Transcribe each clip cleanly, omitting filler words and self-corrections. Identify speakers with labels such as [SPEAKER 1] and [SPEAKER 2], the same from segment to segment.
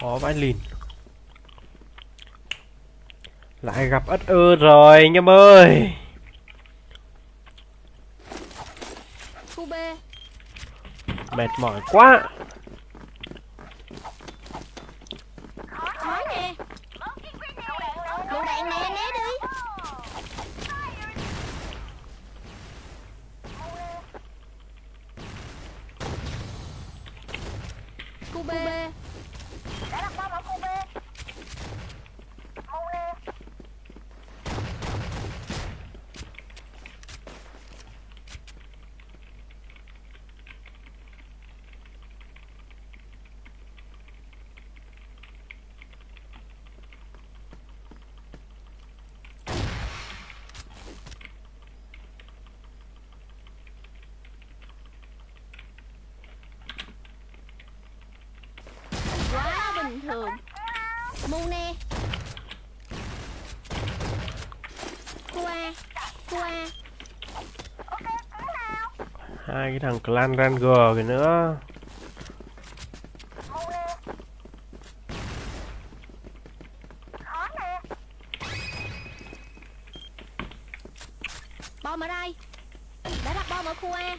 [SPEAKER 1] Khó vãi lìn. Lại gặp ất ơ rồi anh em ơi.
[SPEAKER 2] Khu B.
[SPEAKER 1] Mệt mỏi quá.
[SPEAKER 2] Khó nè. Lựu đạn nè, né đi. Khu B. Đã đặt bom ở khu B. Mau nè. Quá bình thường. Mu nè. Khu A. Khu A.
[SPEAKER 1] Hai cái thằng clan ranger kìa nữa.
[SPEAKER 2] Bom ở đây. Đã đặt bom ở khu A.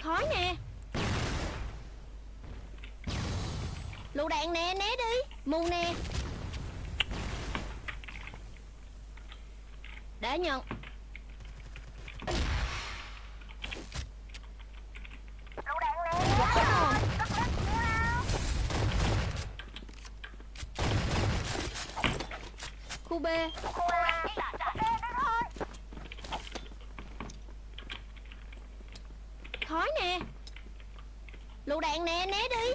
[SPEAKER 2] Khói nè. Lựu đạn nè, né đi. Mu nè. Đã nhận. Lựu đạn nè. Wow. Khu B. Khu A. Khói nè. Lựu đạn nè, né đi.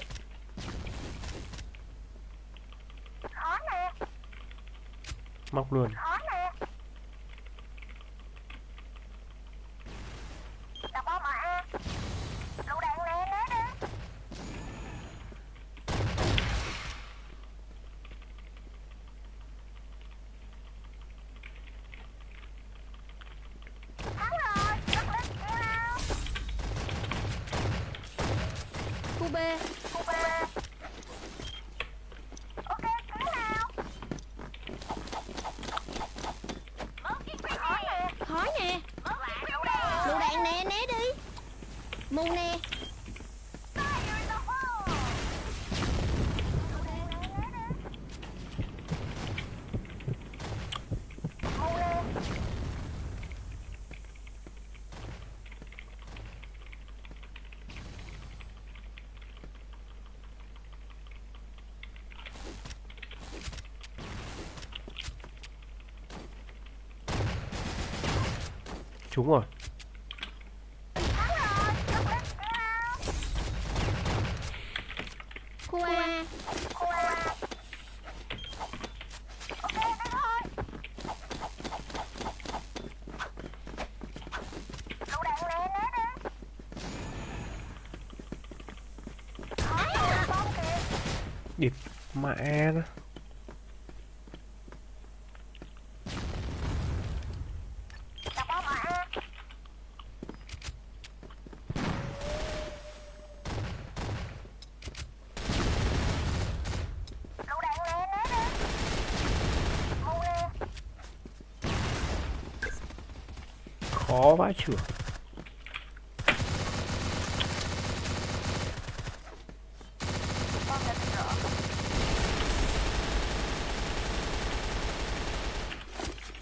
[SPEAKER 2] Khói nè.
[SPEAKER 1] Móc luôn.
[SPEAKER 2] Khói nè. Đặt bom ở A. Lựu đạn nè, né đi. Thắng rồi. Khu B. Khu B. Ok, thế nào? Khói nè. Lựu đạn nè, né đi. Mu nè.
[SPEAKER 1] Trúng rồi.
[SPEAKER 2] Khu A. Khu A. Ok, thế thôi. Lựu đạn nè, né đi. Bom kìa.
[SPEAKER 1] Địt mẹ nó.
[SPEAKER 2] Đặt bom ở A. Lựu đạn nè, né đi. Mu nè.
[SPEAKER 1] Khó vãi chưởng.
[SPEAKER 2] Bom đã bị rỡ.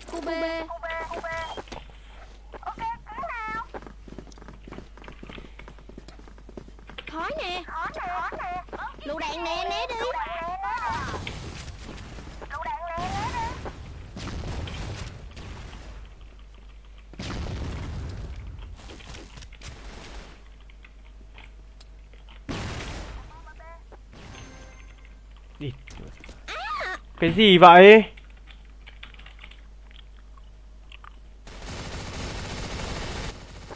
[SPEAKER 2] Khu B. Khu B. Khu B. Ok, thế nào? Khói nè. Khói nè. Khói nè. Lựu đạn nè, né đi. Lựu đạn nè, né đi. Lựu đạn nè, né đi.
[SPEAKER 1] Địt. Cái gì vậy?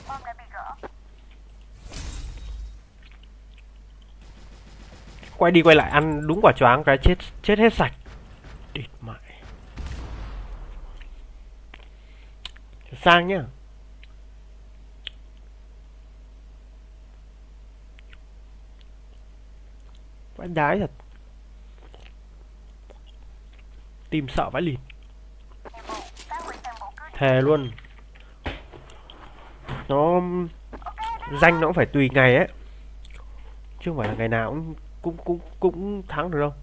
[SPEAKER 2] Bom đã bị rỡ.
[SPEAKER 1] Quay đi quay lại ăn đúng quả choáng cái chết chết hết sạch. Địt mẹ. Sang nhá. Vãi đái thật. Tìm sợ vãi lìn. Thề luôn. Nó danh nó cũng phải tùy ngày ấy, chứ không phải là ngày nào cũng thắng được đâu.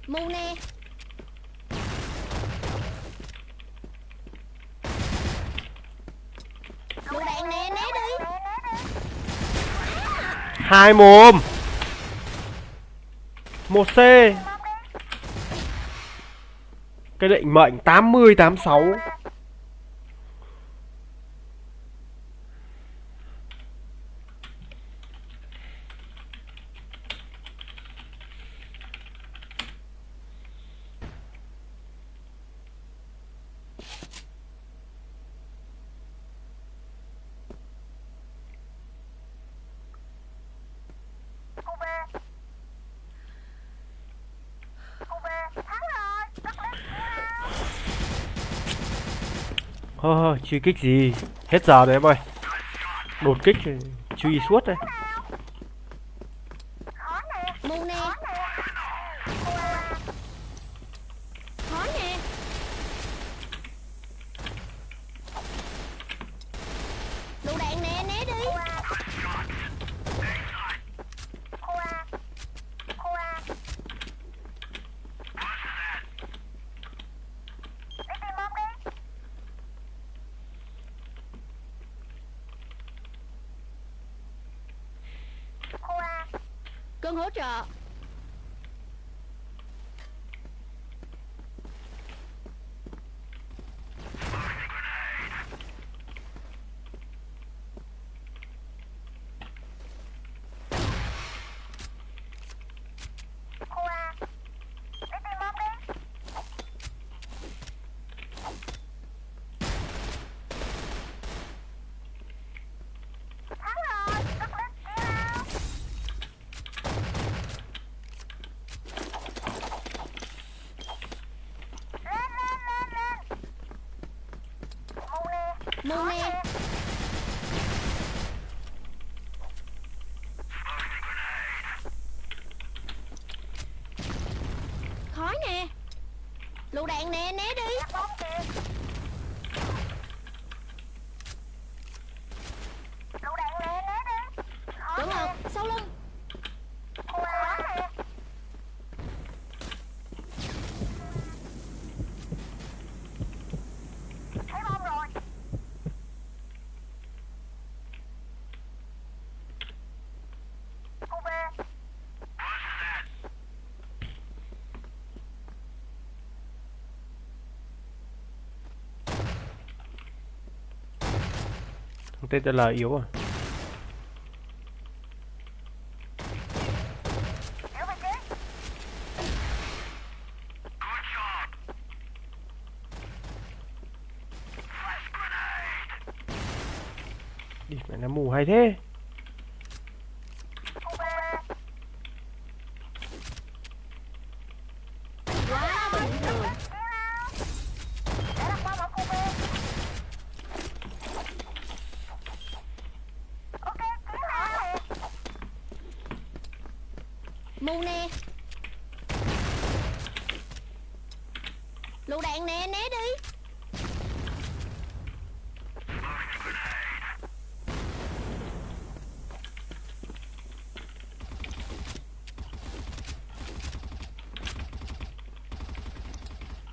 [SPEAKER 2] Mu nè. Lựu đạn nè, né đi.
[SPEAKER 1] Hai mồm. Một c. Cái định mệnh 80-86. Truy kích gì? Hết giờ rồi em ơi. Đột kích truy suốt đây.
[SPEAKER 2] Mu nè. Khó nè. Lựu đạn nè, né đi. Cơn hỗ trợ. Mu nè. Khói nè. Lựu đạn nè, né đi. Cẩn thận, sau lưng.
[SPEAKER 1] Thằng TTL yếu à? Đi mẹ nó mù hay thế.
[SPEAKER 2] Quá bình thường. Mu nè. Lựu đạn nè, né đi.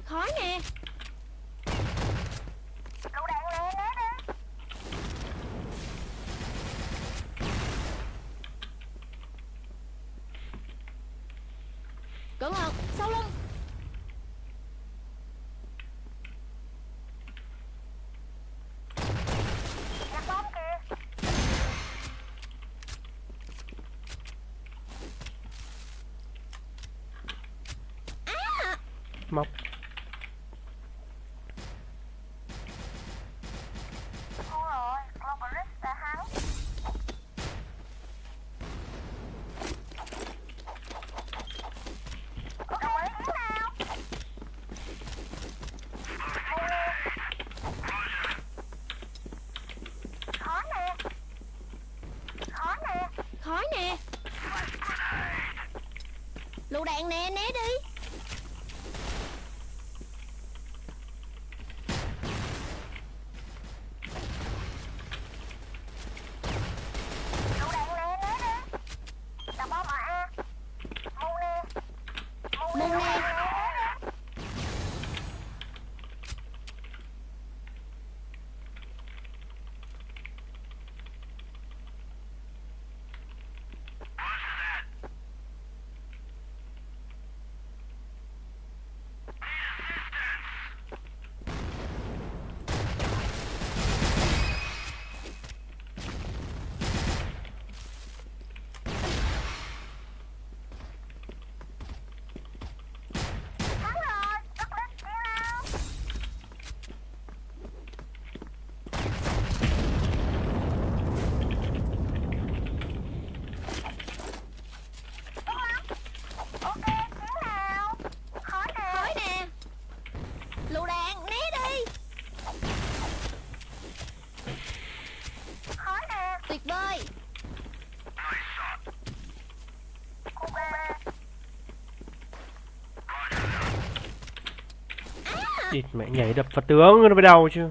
[SPEAKER 2] Khói nè. Cẩn thận, sau lưng.
[SPEAKER 1] Móc. Địt mẹ nhảy đập vào tướng nó mới đau chứ.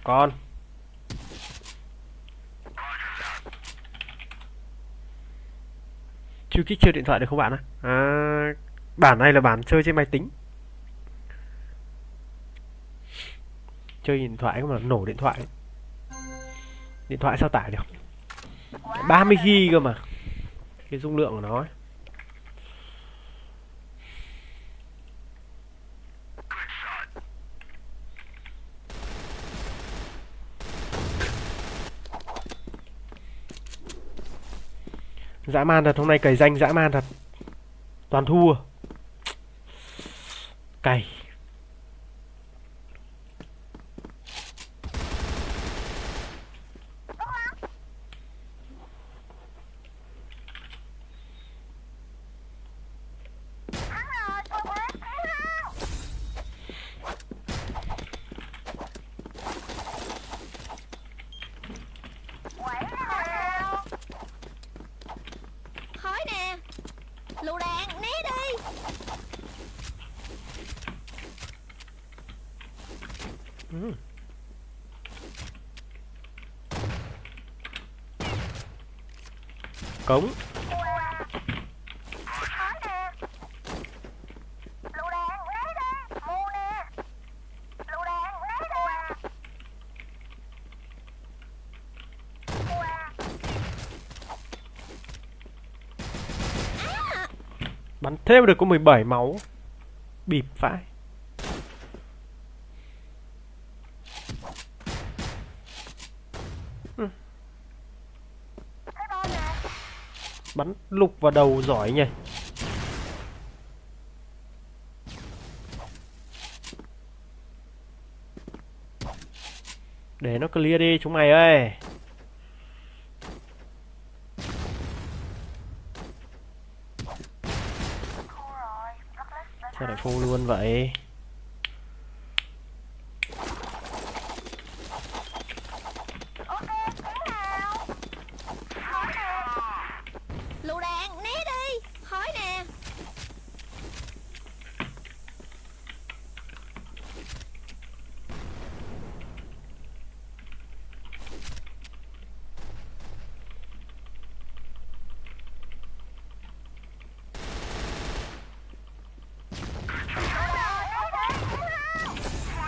[SPEAKER 1] Con. Chưa kích chơi điện thoại được không bạn ạ? Bản này là bản chơi trên máy tính. Chơi điện thoại mà nổ điện thoại. Điện thoại sao tải được? 30 GB cơ mà. Cái dung lượng của nó ấy. Dã man thật, hôm nay cày danh dã man thật. Toàn thua. Cày.
[SPEAKER 2] Khói nè. Lựu đạn, né đi.
[SPEAKER 1] Cống. Bắn thêm được có 17 máu. Bịp phải. Bắn lục vào đầu giỏi nhỉ. Để nó clear đi chúng mày ơi. Sao lại phô luôn vậy?
[SPEAKER 2] Lựu đạn, né đi. Khói nè.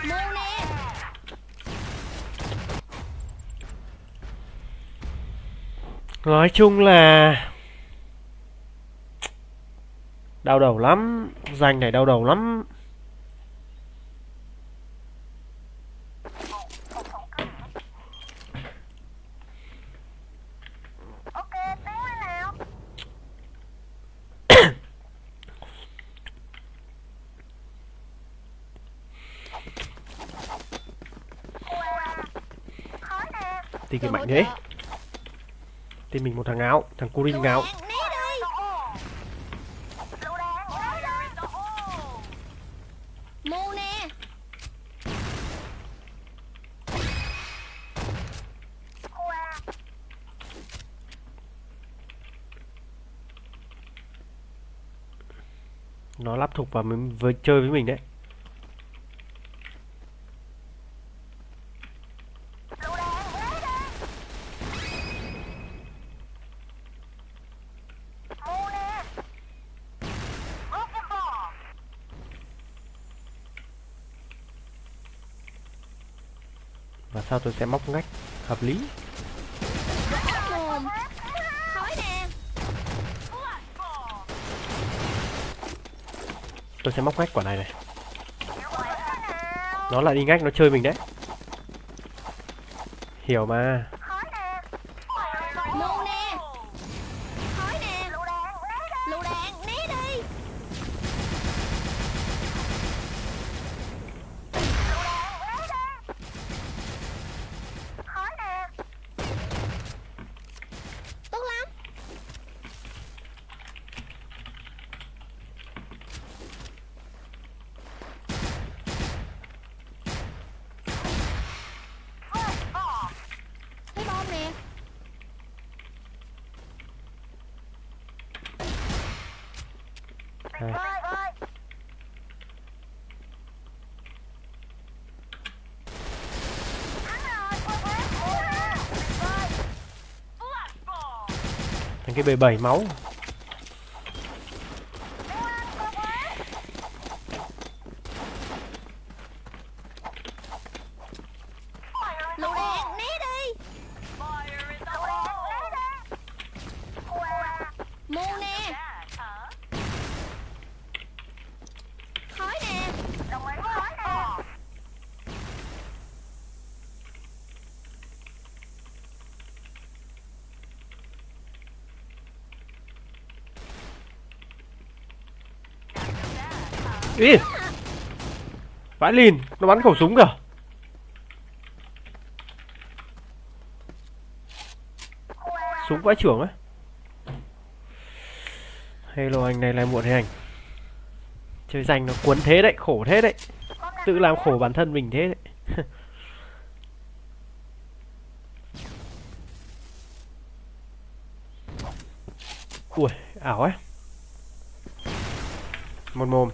[SPEAKER 2] Mù nè.
[SPEAKER 1] Nói chung là đau đầu lắm. Danh này đau đầu lắm. Thì cái mạnh thế. Thì mình một thằng áo, thằng Kurin áo.
[SPEAKER 2] Mù nè.
[SPEAKER 1] Nó lắp thục vào với chơi với mình đấy. Và sao tôi sẽ móc ngách hợp lý.
[SPEAKER 2] Mồm. Khói nè.
[SPEAKER 1] Tôi sẽ móc ngách quả này này. Nó lại đi ngách nó chơi mình đấy. Hiểu mà.
[SPEAKER 2] Mù nè. Khói nè. Lựu đạn, né đi. Tốt lắm. Thấy bom nè.
[SPEAKER 1] Đây. Thành cái bề 7 máu.
[SPEAKER 2] Lựu đạn né đi. Mua nè. Khói nè.
[SPEAKER 1] Ý, vãi lìn, nó bắn khẩu súng kìa. Súng vãi chưởng ấy. Hello anh, này lại muộn thế anh. Chơi danh nó cuốn thế đấy, khổ thế đấy. Tự làm khổ bản thân mình thế đấy. Ui, ảo ấy. Một mồm.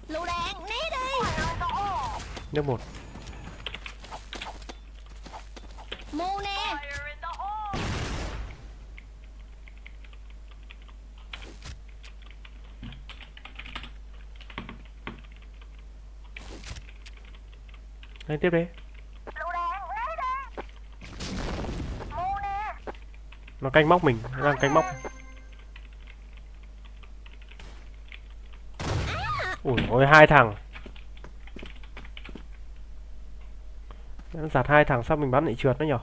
[SPEAKER 2] Lựu đạn né đi.
[SPEAKER 1] Nước một.
[SPEAKER 2] Mua nè.
[SPEAKER 1] Lên tiếp đi. Nó canh móc mình, nó đang canh móc. Ui ôi, 2 thằng. Nó giạt 2 thằng sao mình bắn lại trượt nó nhở?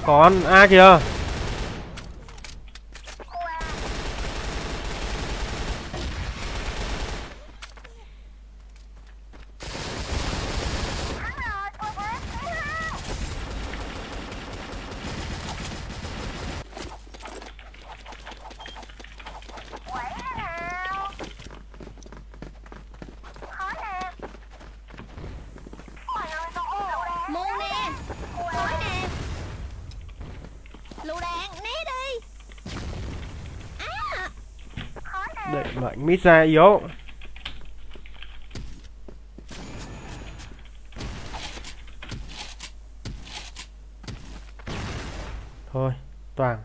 [SPEAKER 1] Còn A kìa.
[SPEAKER 2] Mua nè. Khói nè. Lựu đạn né đi.
[SPEAKER 1] Đẩy mạnh mít ra yếu. Thôi, toàn.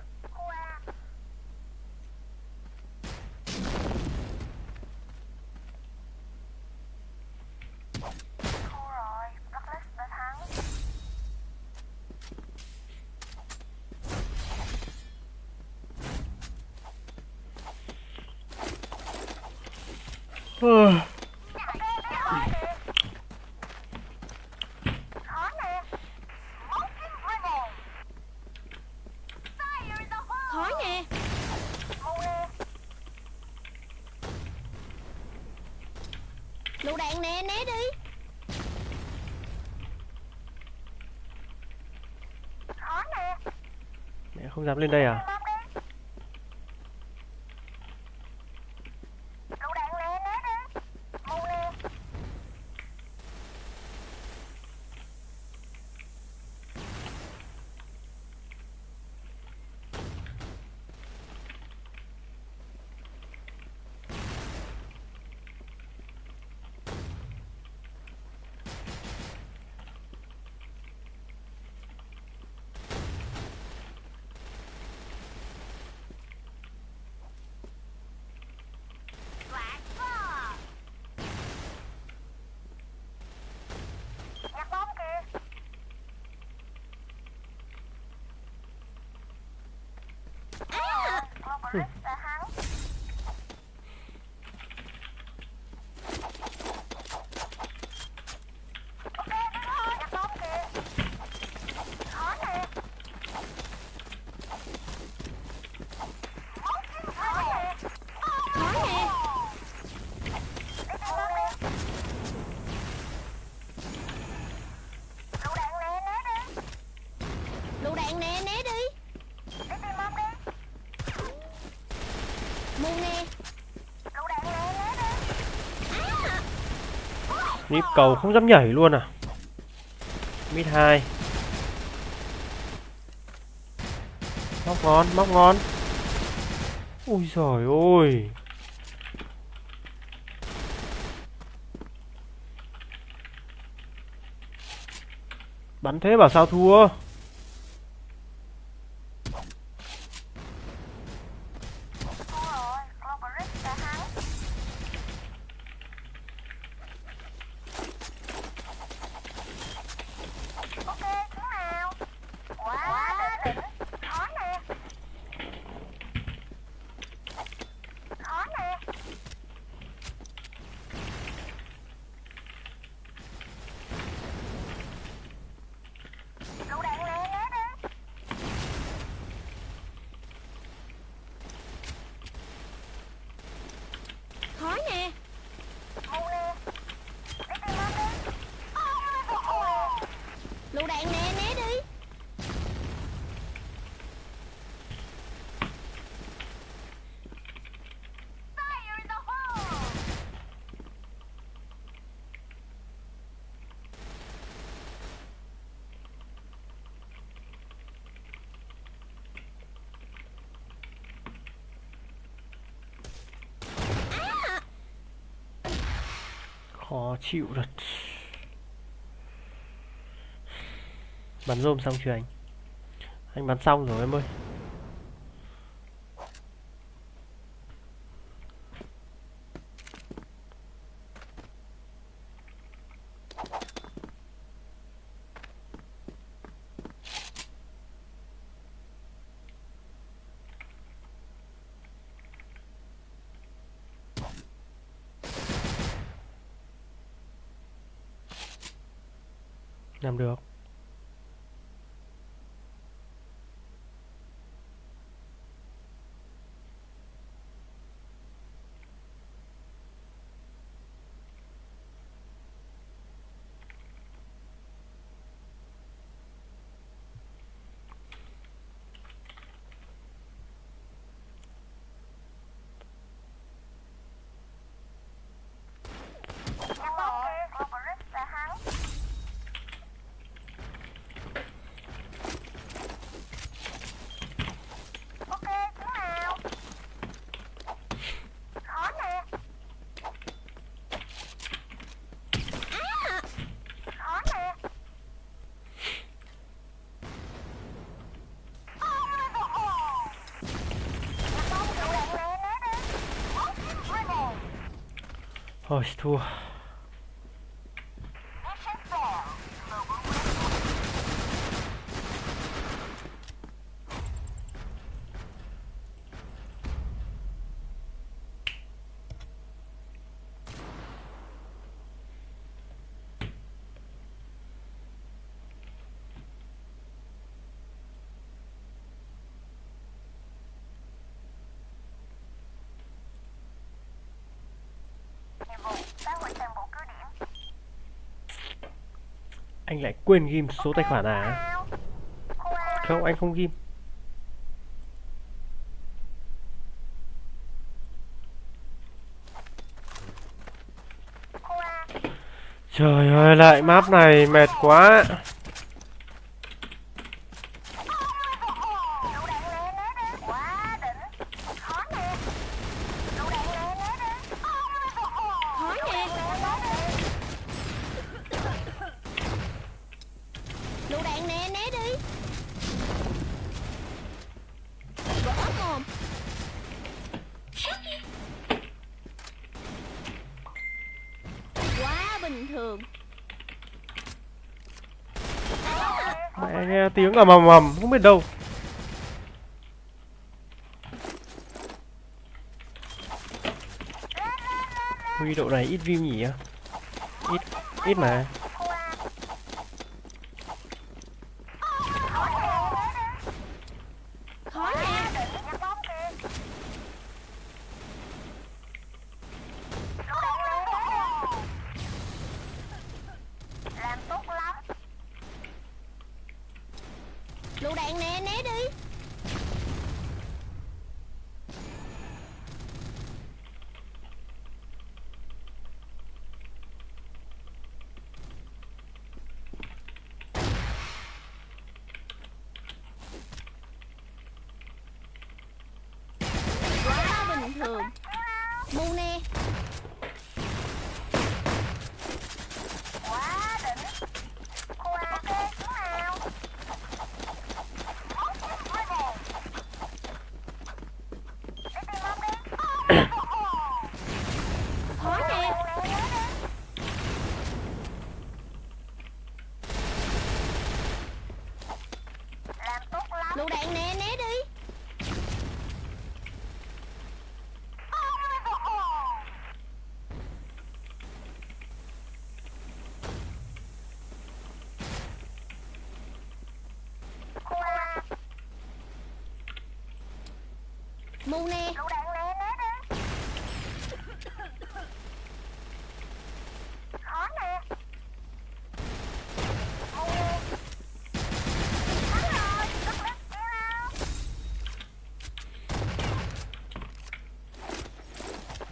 [SPEAKER 2] Khói nè. Lựu đạn nè, né đi.
[SPEAKER 1] Mẹ không dám lên đây à? Nhịp cầu không dám nhảy luôn à. Mid 2. Móc ngon, móc ngon. Ui giời ơi. Bắn thế bảo sao thua.
[SPEAKER 2] Khó nè. Lựu đạn nè, né đi.
[SPEAKER 1] Khó chịu thật. Bắn rôm xong chưa anh? Anh bắn xong rồi em ơi. Làm được. Thôi thua. Anh lại quên ghim số tài khoản à? Không, anh không ghim. Trời ơi, lại map này mệt quá.
[SPEAKER 2] Khó nè. Lựu đạn nè, né đi. Vỡ mồm. Quá bình thường.
[SPEAKER 1] Mẹ nghe tiếng ầm ầm ầm, không biết đâu. Huy độ này ít view nhỉ? Ít, ít mà.
[SPEAKER 2] Khó nè. Lựu đạn nè, né đi. Lựu đạn nè, né đi. Mù nè. Lựu đạn nè, né đi. Khó nè. Mù nè. Thắng rồi, rất lít nào.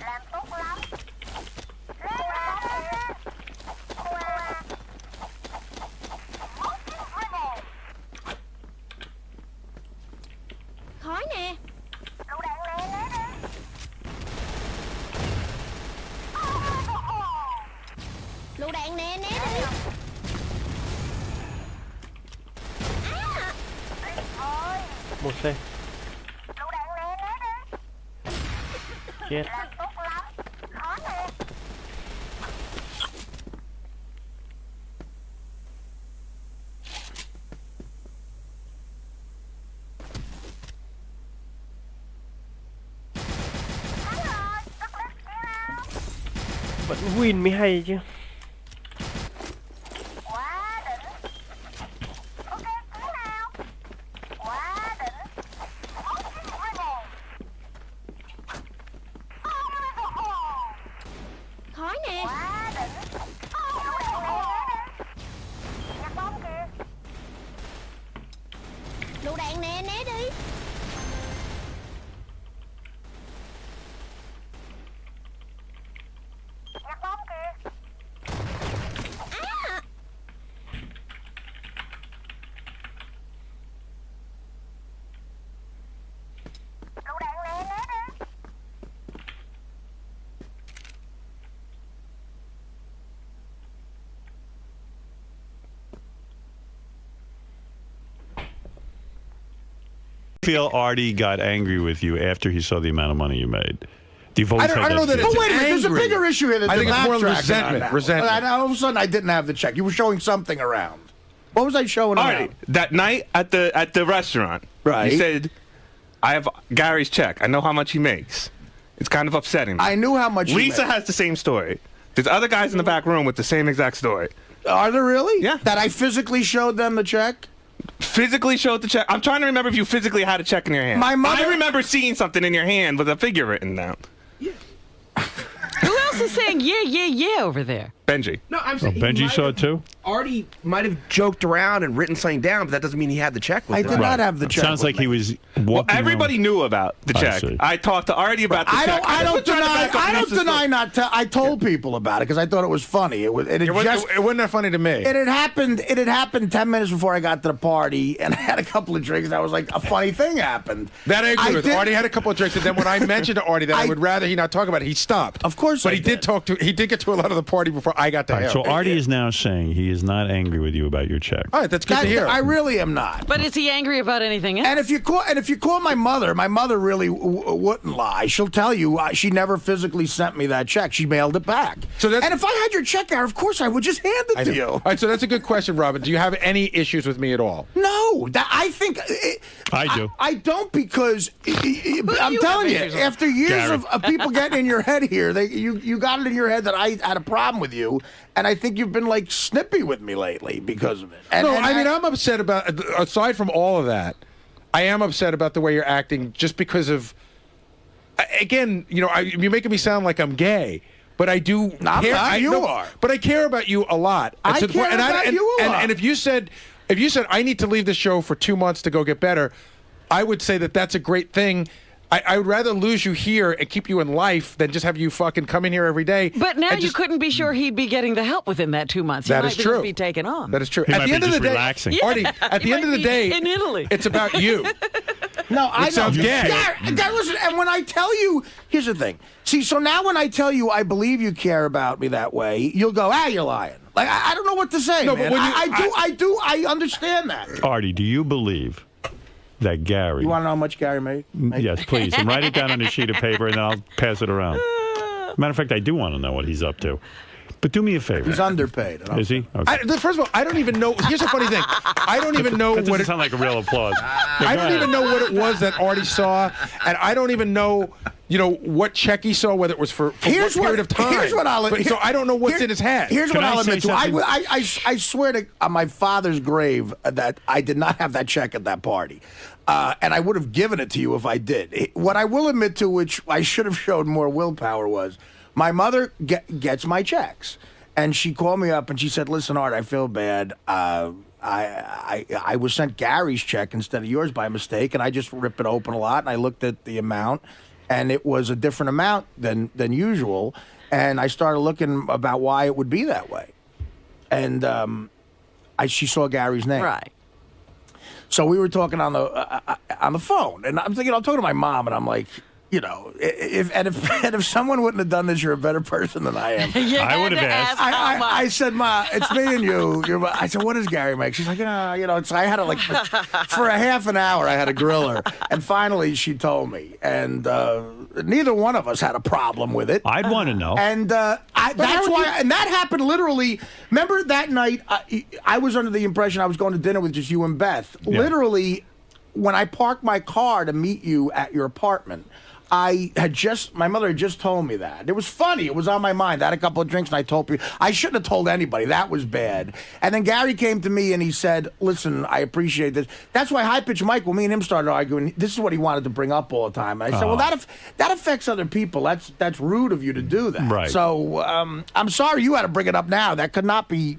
[SPEAKER 2] Làm tốt lắm. Lên lên. Khói nè. Lựu đạn nè, né đi. Lựu đạn nè, né đi.
[SPEAKER 1] Một C.
[SPEAKER 2] Lựu đạn nè, né đi.
[SPEAKER 1] Chết.
[SPEAKER 2] Làm tốt lắm. Khó nè. Thắng rồi, rất lít nào.
[SPEAKER 1] Vẫn win mới hay chứ.
[SPEAKER 2] Quá đỉnh. Ok, tiếng nào. Quá đỉnh. Khói nè. Quá đỉnh. Lựu đạn nè. Nhặt bom kìa. Lựu đạn nè, né đi. Nhặt bom kìa. Lựu đạn nè, né đi.
[SPEAKER 3] Feel Artie got angry with you after he saw the amount of money you made? You've always
[SPEAKER 4] I
[SPEAKER 3] had
[SPEAKER 4] don't know that
[SPEAKER 3] feeling.
[SPEAKER 4] it's
[SPEAKER 5] But wait a minute, there's a
[SPEAKER 4] angry.
[SPEAKER 5] bigger issue here.
[SPEAKER 4] I think it's more
[SPEAKER 5] backtracking
[SPEAKER 4] resentment,
[SPEAKER 5] on that.
[SPEAKER 4] resentment.
[SPEAKER 5] And all of a sudden, I didn't have the check. You were showing something around. What was I showing
[SPEAKER 6] All
[SPEAKER 5] around?
[SPEAKER 6] right, that night at the restaurant,
[SPEAKER 5] Right.
[SPEAKER 6] You said, "I have Gary's check. I know how much he makes. It's kind of upsetting."
[SPEAKER 5] I knew how much you
[SPEAKER 6] Lisa
[SPEAKER 5] made.
[SPEAKER 6] has the same story. There's other guys in the back room with the same exact story.
[SPEAKER 5] Are there really?
[SPEAKER 6] Yeah.
[SPEAKER 5] That I physically showed them the check?
[SPEAKER 6] Physically showed the check. I'm trying to remember if you physically had a check in your hand.
[SPEAKER 5] My mother-
[SPEAKER 6] I remember seeing something in your hand with a figure written down.
[SPEAKER 7] Who else is saying yeah, yeah, yeah over there?
[SPEAKER 6] Benji.
[SPEAKER 4] No, I'm
[SPEAKER 3] Oh,
[SPEAKER 4] saying
[SPEAKER 3] Benji saw it too?
[SPEAKER 4] Artie might have joked around and written something down, but that doesn't mean he had the check with
[SPEAKER 5] I
[SPEAKER 4] him.
[SPEAKER 5] did not have the check.
[SPEAKER 3] Sounds
[SPEAKER 5] with
[SPEAKER 3] like he
[SPEAKER 5] me.
[SPEAKER 3] was
[SPEAKER 6] Well,
[SPEAKER 3] walking
[SPEAKER 6] everybody
[SPEAKER 3] around.
[SPEAKER 6] knew about the
[SPEAKER 3] I
[SPEAKER 6] check.
[SPEAKER 3] see.
[SPEAKER 6] I talked to Artie about the
[SPEAKER 5] I
[SPEAKER 6] check.
[SPEAKER 5] don't. I don't
[SPEAKER 6] was trying to
[SPEAKER 5] deny.
[SPEAKER 6] back up
[SPEAKER 5] I don't
[SPEAKER 6] Lisa's
[SPEAKER 5] deny
[SPEAKER 6] story.
[SPEAKER 5] not. I told people about it because I thought it was funny. It was. It had just.
[SPEAKER 4] It wasn't that funny to me.
[SPEAKER 5] It had happened. It had happened 10 minutes before I got to the party, and I had a couple of drinks. And I was like, a funny thing happened.
[SPEAKER 4] That I agree with.
[SPEAKER 5] did-
[SPEAKER 4] Artie had a couple of drinks, and then when I mentioned to Artie that I would rather he not talk about it, he stopped.
[SPEAKER 5] Of course
[SPEAKER 4] but
[SPEAKER 5] I
[SPEAKER 4] he did
[SPEAKER 5] did.
[SPEAKER 4] talk to. He did get to a lot of the party before I got to him.
[SPEAKER 3] So Artie is now saying he is not angry with you about your check.
[SPEAKER 4] All right, that's good to hear.
[SPEAKER 5] I really am not.
[SPEAKER 7] But is he angry about anything else?
[SPEAKER 5] And if you call my mother really wouldn't lie. She'll tell you she never physically sent me that check. She mailed it back.
[SPEAKER 4] So that's-
[SPEAKER 5] and if I had your check out, of course I would just hand it
[SPEAKER 4] I
[SPEAKER 5] to
[SPEAKER 4] know.
[SPEAKER 5] you.
[SPEAKER 4] All right, so that's a good question, Robin. Do you have any issues with me at all?
[SPEAKER 5] No, I think
[SPEAKER 3] I do.
[SPEAKER 5] I don't because I'm
[SPEAKER 7] you
[SPEAKER 5] telling
[SPEAKER 7] have
[SPEAKER 5] you,
[SPEAKER 7] issues with?
[SPEAKER 5] after years
[SPEAKER 3] Gary.
[SPEAKER 5] of people getting in your head here, you got it in your head that I had a problem with you, and I think you've been like snippy with me lately because of it. And,
[SPEAKER 4] No,
[SPEAKER 5] and
[SPEAKER 4] I mean I'm upset about. Aside from all of that, I am upset about the way you're acting, just because of. Again, you're making me sound like I'm gay, but I do.
[SPEAKER 5] I'm
[SPEAKER 4] care,
[SPEAKER 5] not. You
[SPEAKER 4] no,
[SPEAKER 5] are.
[SPEAKER 4] But I care about you a lot.
[SPEAKER 5] I
[SPEAKER 4] to the
[SPEAKER 5] care
[SPEAKER 4] point-
[SPEAKER 5] about you a lot.
[SPEAKER 4] And if you said I need to leave the show for 2 months to go get better, I would say that that's a great thing. I would rather lose you here and keep you in life than just have you fucking come in here every day.
[SPEAKER 7] But now
[SPEAKER 4] and
[SPEAKER 7] you
[SPEAKER 4] just-
[SPEAKER 7] couldn't be sure he'd be getting the help within that 2 months.
[SPEAKER 4] That
[SPEAKER 7] he
[SPEAKER 4] is
[SPEAKER 7] might
[SPEAKER 4] true.
[SPEAKER 7] Just be taken on.
[SPEAKER 4] That is true.
[SPEAKER 3] He
[SPEAKER 4] At
[SPEAKER 3] might
[SPEAKER 4] the
[SPEAKER 3] be
[SPEAKER 4] end of the
[SPEAKER 3] just
[SPEAKER 4] day,
[SPEAKER 3] relaxing.
[SPEAKER 4] Artie. At
[SPEAKER 7] He
[SPEAKER 4] the end
[SPEAKER 7] might
[SPEAKER 4] of the
[SPEAKER 7] be
[SPEAKER 4] day,
[SPEAKER 7] in Italy.
[SPEAKER 4] it's about you.
[SPEAKER 5] No, I know.
[SPEAKER 4] sounds gay.
[SPEAKER 5] Listen, and when I tell you, here's the thing. See, so now when I tell you I believe you care about me that way, you'll go, you're lying. Like I don't know what to say.
[SPEAKER 4] No,
[SPEAKER 5] man.
[SPEAKER 4] but when you-
[SPEAKER 5] I understand that.
[SPEAKER 3] Artie, do you believe that Gary...
[SPEAKER 5] You want to know how much Gary made?
[SPEAKER 3] Yes, please. And write it down on a sheet of paper, and then I'll pass it around. Matter of fact, I do want to know what he's up to. But do me a favor.
[SPEAKER 5] He's underpaid.
[SPEAKER 3] Is he? Okay.
[SPEAKER 4] First of all, I don't even know. Here's a funny thing. I don't even know
[SPEAKER 3] That
[SPEAKER 4] what
[SPEAKER 3] doesn't sound like a real applause.
[SPEAKER 4] I don't even know what it was that Artie saw, and I don't even know, what check he saw, whether it was for what period of time.
[SPEAKER 5] Here's what I'll.
[SPEAKER 4] So I don't know what's in his head.
[SPEAKER 5] Here's what I'll
[SPEAKER 3] I say
[SPEAKER 5] admit to.
[SPEAKER 3] something?
[SPEAKER 5] I swear to on my father's grave that I did not have that check at that party. And I would have given it to you if I did. What I will admit to, which I should have showed more willpower, was my mother gets my checks. And she called me up and she said, "Listen, Art, I feel bad. I was sent Gary's check instead of yours by mistake, and I just ripped it open a lot, and I looked at the amount, and it was a different amount than usual, and I started looking about why it would be that way, and she saw Gary's name,
[SPEAKER 7] Right.
[SPEAKER 5] So we were talking on the phone, and I'm thinking, I'm talking to my mom, and I'm like, if someone wouldn't have done this, you're a better person than I am.
[SPEAKER 3] I would have asked.
[SPEAKER 5] I said, Ma, it's me and you. I said, what does Gary make? She's like, So I had to for a half an hour, I had to grill her. And finally, she told me. And neither one of us had a problem with it.
[SPEAKER 3] I'd want to know.
[SPEAKER 5] And that's why, and that happened literally. Remember that night, I was under the impression I was going to dinner with just you and Beth.
[SPEAKER 3] Yeah.
[SPEAKER 5] Literally, when I parked my car to meet you at your apartment, my mother had just told me that. It was funny. It was on my mind. I had a couple of drinks and I told people. I shouldn't have told anybody. That was bad. And then Gary came to me and he said, "Listen, I appreciate this." That's why High Pitch Mike, when me and him started arguing, this is what he wanted to bring up all the time. And I said, well, that affects other people. That's rude of you to do that.
[SPEAKER 3] Right.
[SPEAKER 5] So I'm sorry you had to bring it up now. That could not be.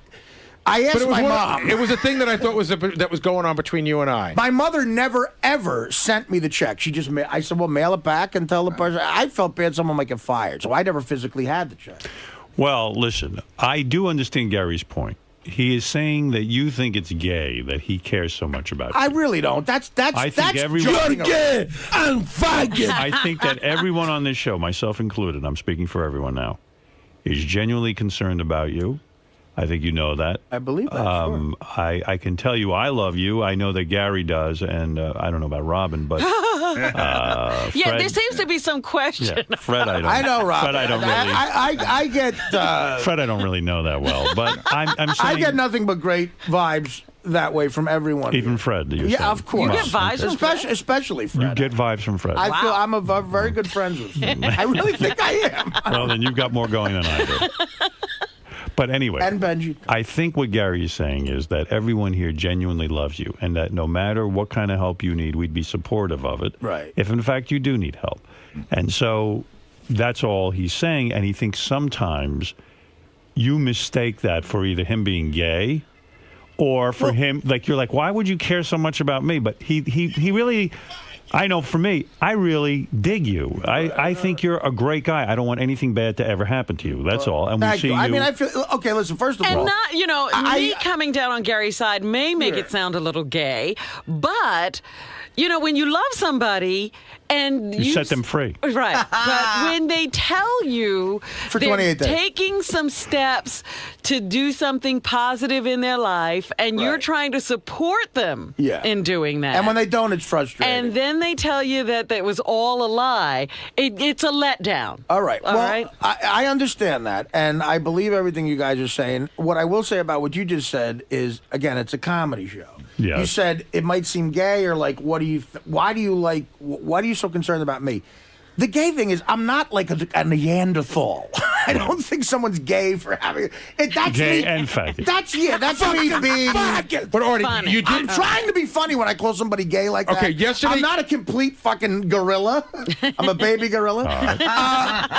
[SPEAKER 5] I asked my mom.
[SPEAKER 4] It was a thing that I thought that was going on between you and I.
[SPEAKER 5] My mother never, ever sent me the check. She just, I said, well, mail it back and tell the person. I felt bad someone might get fired, so I never physically had the check.
[SPEAKER 3] Well, listen, I do understand Gary's point. He is saying that you think it's gay that he cares so much about you.
[SPEAKER 5] I really don't. That's
[SPEAKER 3] everyone-
[SPEAKER 5] joking around.
[SPEAKER 8] I'm faggot.
[SPEAKER 3] I think that everyone on this show, myself included, I'm speaking for everyone now, is genuinely concerned about you. I think you know that.
[SPEAKER 5] I believe that. Sure.
[SPEAKER 3] I can tell you I love you. I know that Gary does, and I don't know about Robin, but
[SPEAKER 7] Yeah,
[SPEAKER 3] Fred,
[SPEAKER 7] there seems to be some question.
[SPEAKER 3] yeah, Fred, I don't.
[SPEAKER 5] I know, Rob.
[SPEAKER 3] Fred, I don't really.
[SPEAKER 5] I get.
[SPEAKER 3] Fred, I don't really know that well, but I'm saying.
[SPEAKER 5] I get nothing but great vibes that way from everyone.
[SPEAKER 3] Even
[SPEAKER 5] here.
[SPEAKER 3] Fred. You're
[SPEAKER 5] Yeah,
[SPEAKER 3] saying.
[SPEAKER 5] of course.
[SPEAKER 7] You get vibes from Fred?
[SPEAKER 5] Especially Fred.
[SPEAKER 3] You get vibes from Fred.
[SPEAKER 5] I feel I'm a very good friends with Fred. I really think I am.
[SPEAKER 3] Well, then you've got more going than I do. But anyway,
[SPEAKER 5] And Benji.
[SPEAKER 3] I think what Gary is saying is that everyone here genuinely loves you, and that no matter what kind of help you need, we'd be supportive of it.
[SPEAKER 5] Right.
[SPEAKER 3] If in fact you do need help. And so that's all he's saying, and he thinks sometimes you mistake that for either him being gay or for him, like, you're like, why would you care so much about me? But he really... I know for me, I really dig you. I think you're a great guy. I don't want anything bad to ever happen to you. That's all. And we see you.
[SPEAKER 5] I mean, I feel okay. Listen, first of
[SPEAKER 7] And
[SPEAKER 5] all,
[SPEAKER 7] not, me coming down on Gary's side may make it sound a little gay, but, when you love somebody and
[SPEAKER 3] you set them free.
[SPEAKER 7] Right. But when they tell you
[SPEAKER 5] For
[SPEAKER 7] they're
[SPEAKER 5] 28 days.
[SPEAKER 7] taking some steps to do something positive in their life and you're
[SPEAKER 5] Right.
[SPEAKER 7] trying to support them in doing that.
[SPEAKER 5] and when they don't, it's frustrating.
[SPEAKER 7] And then they tell you that was all a lie. It's a letdown.
[SPEAKER 5] All right.
[SPEAKER 7] All
[SPEAKER 5] well,
[SPEAKER 7] right?
[SPEAKER 5] I understand that, and I believe everything you guys are saying. What I will say about what you just said is, again, it's a comedy show.
[SPEAKER 3] Yes.
[SPEAKER 5] You said it might seem gay, or like, why are you so concerned about me? The gay thing is, I'm not like a Neanderthal. I don't think someone's gay for having it. That's
[SPEAKER 3] Gay
[SPEAKER 5] me.
[SPEAKER 3] and faggot.
[SPEAKER 5] That's me being.
[SPEAKER 4] But Artie,
[SPEAKER 7] Funny.
[SPEAKER 4] you
[SPEAKER 5] I'm
[SPEAKER 4] did.
[SPEAKER 5] trying to be funny when I call somebody gay like that.
[SPEAKER 4] Okay, yesterday-
[SPEAKER 5] I'm not a complete fucking gorilla. I'm a baby gorilla.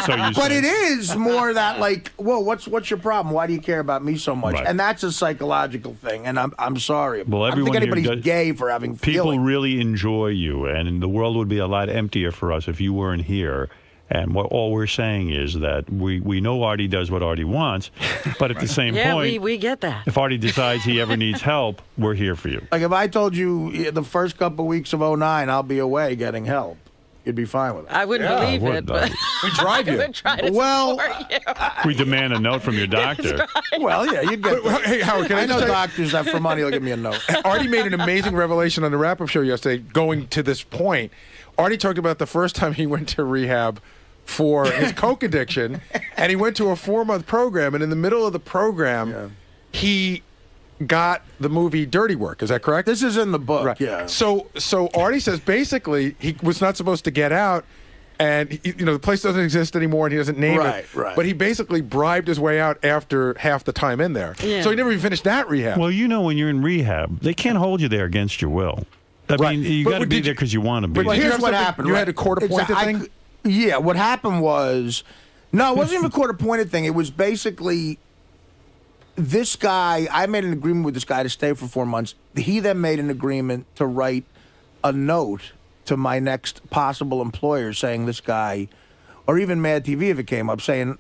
[SPEAKER 3] So you
[SPEAKER 5] But
[SPEAKER 3] say-
[SPEAKER 5] it is more that like, whoa, what's your problem? Why do you care about me so much?
[SPEAKER 3] Right.
[SPEAKER 5] And that's a psychological thing. And I'm sorry.
[SPEAKER 3] Well,
[SPEAKER 5] I don't think
[SPEAKER 3] everyone here
[SPEAKER 5] anybody's
[SPEAKER 3] does-
[SPEAKER 5] gay for having
[SPEAKER 3] People
[SPEAKER 5] feelings.
[SPEAKER 3] really enjoy you, and the world would be a lot emptier for us if you weren't here. And all we're saying is that we know Artie does what Artie wants, but at the same
[SPEAKER 7] Yeah,
[SPEAKER 3] point,
[SPEAKER 7] we get that.
[SPEAKER 3] if Artie decides he ever needs help, we're here for you.
[SPEAKER 5] Like if I told you the first couple weeks of 2009 I'll be away getting help, you'd be fine with it.
[SPEAKER 7] I wouldn't
[SPEAKER 4] Yeah, I
[SPEAKER 7] believe
[SPEAKER 3] would,
[SPEAKER 7] it,
[SPEAKER 3] though.
[SPEAKER 7] but
[SPEAKER 4] We drive
[SPEAKER 7] I
[SPEAKER 4] you.
[SPEAKER 7] would try to
[SPEAKER 5] Well,
[SPEAKER 7] support you.
[SPEAKER 3] We demand a note from your doctor.
[SPEAKER 5] Well, yeah, you'd get.
[SPEAKER 4] But, hey, Howard, can I
[SPEAKER 5] I know
[SPEAKER 4] just tell you-
[SPEAKER 5] doctors that for money will give me a note.
[SPEAKER 4] Artie made an amazing revelation on the wrap-up show yesterday. Going to this point, Artie talked about the first time he went to rehab for his coke addiction, and he went to a 4-month program, and in the middle of the program, he got the movie Dirty Work. Is that correct?
[SPEAKER 5] This is in the book.
[SPEAKER 4] Right.
[SPEAKER 5] Yeah.
[SPEAKER 4] So Artie says basically he was not supposed to get out, and the place doesn't exist anymore, and he doesn't name it.
[SPEAKER 5] Right.
[SPEAKER 4] But he basically bribed his way out after half the time in there.
[SPEAKER 7] Yeah.
[SPEAKER 4] So he never even finished that rehab.
[SPEAKER 3] Well, when you're in rehab, they can't hold you there against your will. I
[SPEAKER 4] Right.
[SPEAKER 3] mean, you
[SPEAKER 4] But
[SPEAKER 3] got to be
[SPEAKER 4] did
[SPEAKER 3] there
[SPEAKER 4] you-
[SPEAKER 3] because you want to be.
[SPEAKER 4] but
[SPEAKER 5] Well,
[SPEAKER 4] did you
[SPEAKER 5] here's
[SPEAKER 4] have
[SPEAKER 5] what
[SPEAKER 4] something-
[SPEAKER 5] happened.
[SPEAKER 4] you
[SPEAKER 5] right?
[SPEAKER 4] had a court-appointed thing?
[SPEAKER 5] Yeah, what happened was, no, it wasn't even a court-appointed thing. It was basically this guy. I made an agreement with this guy to stay for 4 months. He then made an agreement to write a note to my next possible employer saying this guy, or even Mad TV if it came up, saying,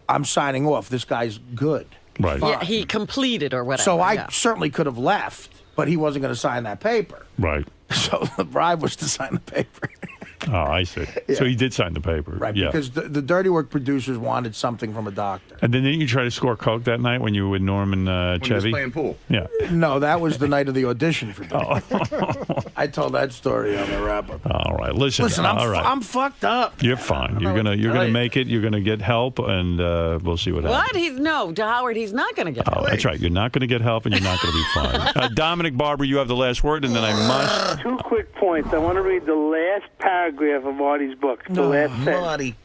[SPEAKER 5] I'm signing off. This guy's good.
[SPEAKER 3] Right.
[SPEAKER 7] Yeah, he completed or whatever.
[SPEAKER 5] So I
[SPEAKER 7] yeah.
[SPEAKER 5] certainly could have left, but he wasn't going to sign that paper.
[SPEAKER 3] Right.
[SPEAKER 5] So the bribe was to sign the paper.
[SPEAKER 3] Oh, I see. So he did sign the paper.
[SPEAKER 5] Right,
[SPEAKER 3] Yeah.
[SPEAKER 5] because the Dirty Work producers wanted something from a doctor.
[SPEAKER 3] And then didn't you try to score coke that night when you were with Norm and
[SPEAKER 6] When he was
[SPEAKER 3] Chevy?
[SPEAKER 6] playing pool.
[SPEAKER 3] Yeah.
[SPEAKER 5] No, that was the night of the audition for Dirty Work. I told that story on the wrap-up.
[SPEAKER 3] All right. Listen.
[SPEAKER 5] Listen,
[SPEAKER 3] all right.
[SPEAKER 5] I'm fucked up.
[SPEAKER 3] You're fine. You're gonna make it. You're gonna get help, and we'll see what happens.
[SPEAKER 7] What? Howard, he's not going to get
[SPEAKER 3] Oh,
[SPEAKER 7] help.
[SPEAKER 3] that's right. You're not going to get help, and you're not going to be fine. Dominic Barber, you have the last word, and then I must.
[SPEAKER 8] 2 quick points. I want to read the last paragraph of Artie's book, the last sentence.
[SPEAKER 5] Marty.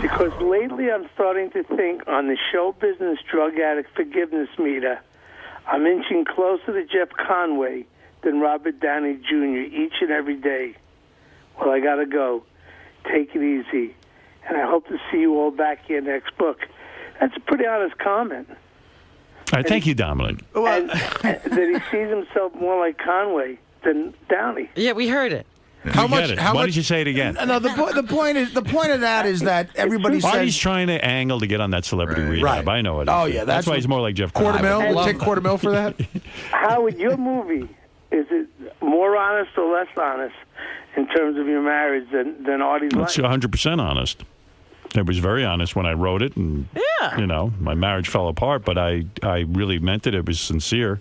[SPEAKER 8] Because lately I'm starting to think on the show business drug addict forgiveness meter, I'm inching closer to Jeff Conway than Robert Downey Jr. each and every day. Well, I got to go. Take it easy. And I hope to see you all back here next book. That's a pretty honest comment.
[SPEAKER 3] All right, thank you, Dominic.
[SPEAKER 8] And that he sees himself more like Conway than Downey.
[SPEAKER 7] Yeah, we heard it.
[SPEAKER 4] How
[SPEAKER 3] We
[SPEAKER 4] much?
[SPEAKER 3] get it.
[SPEAKER 4] How
[SPEAKER 3] Why
[SPEAKER 4] much?
[SPEAKER 3] did you say it again?
[SPEAKER 5] No, the point of that is that everybody
[SPEAKER 3] Artie's
[SPEAKER 5] says.
[SPEAKER 3] trying to angle to get on that celebrity rehab.
[SPEAKER 4] Right.
[SPEAKER 3] I know it.
[SPEAKER 5] Oh,
[SPEAKER 3] is.
[SPEAKER 5] yeah,
[SPEAKER 3] that's
[SPEAKER 5] that's
[SPEAKER 3] why
[SPEAKER 5] what-
[SPEAKER 3] he's more like Jeff.
[SPEAKER 4] Quarter
[SPEAKER 3] Conway.
[SPEAKER 4] mil? We'll
[SPEAKER 5] love
[SPEAKER 4] take
[SPEAKER 5] that.
[SPEAKER 4] quarter mil for that.
[SPEAKER 8] Howard, your movie, is it more honest or less honest in terms of your marriage than Artie's
[SPEAKER 3] It's
[SPEAKER 8] life?
[SPEAKER 3] 100% honest. It was very honest when I wrote it, and my marriage fell apart, but I really meant it. It was sincere.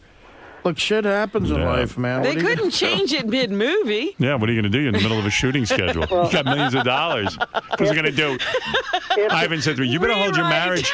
[SPEAKER 5] Look, shit happens in
[SPEAKER 3] Yeah.
[SPEAKER 5] life, man.
[SPEAKER 7] They
[SPEAKER 5] What are you
[SPEAKER 7] couldn't change it mid-movie.
[SPEAKER 3] Yeah, what are you going to do? You're in the middle of a shooting schedule. You got millions of dollars. What's he going to do? Ivan said to me, you better hold your
[SPEAKER 7] Rewrite.
[SPEAKER 3] marriage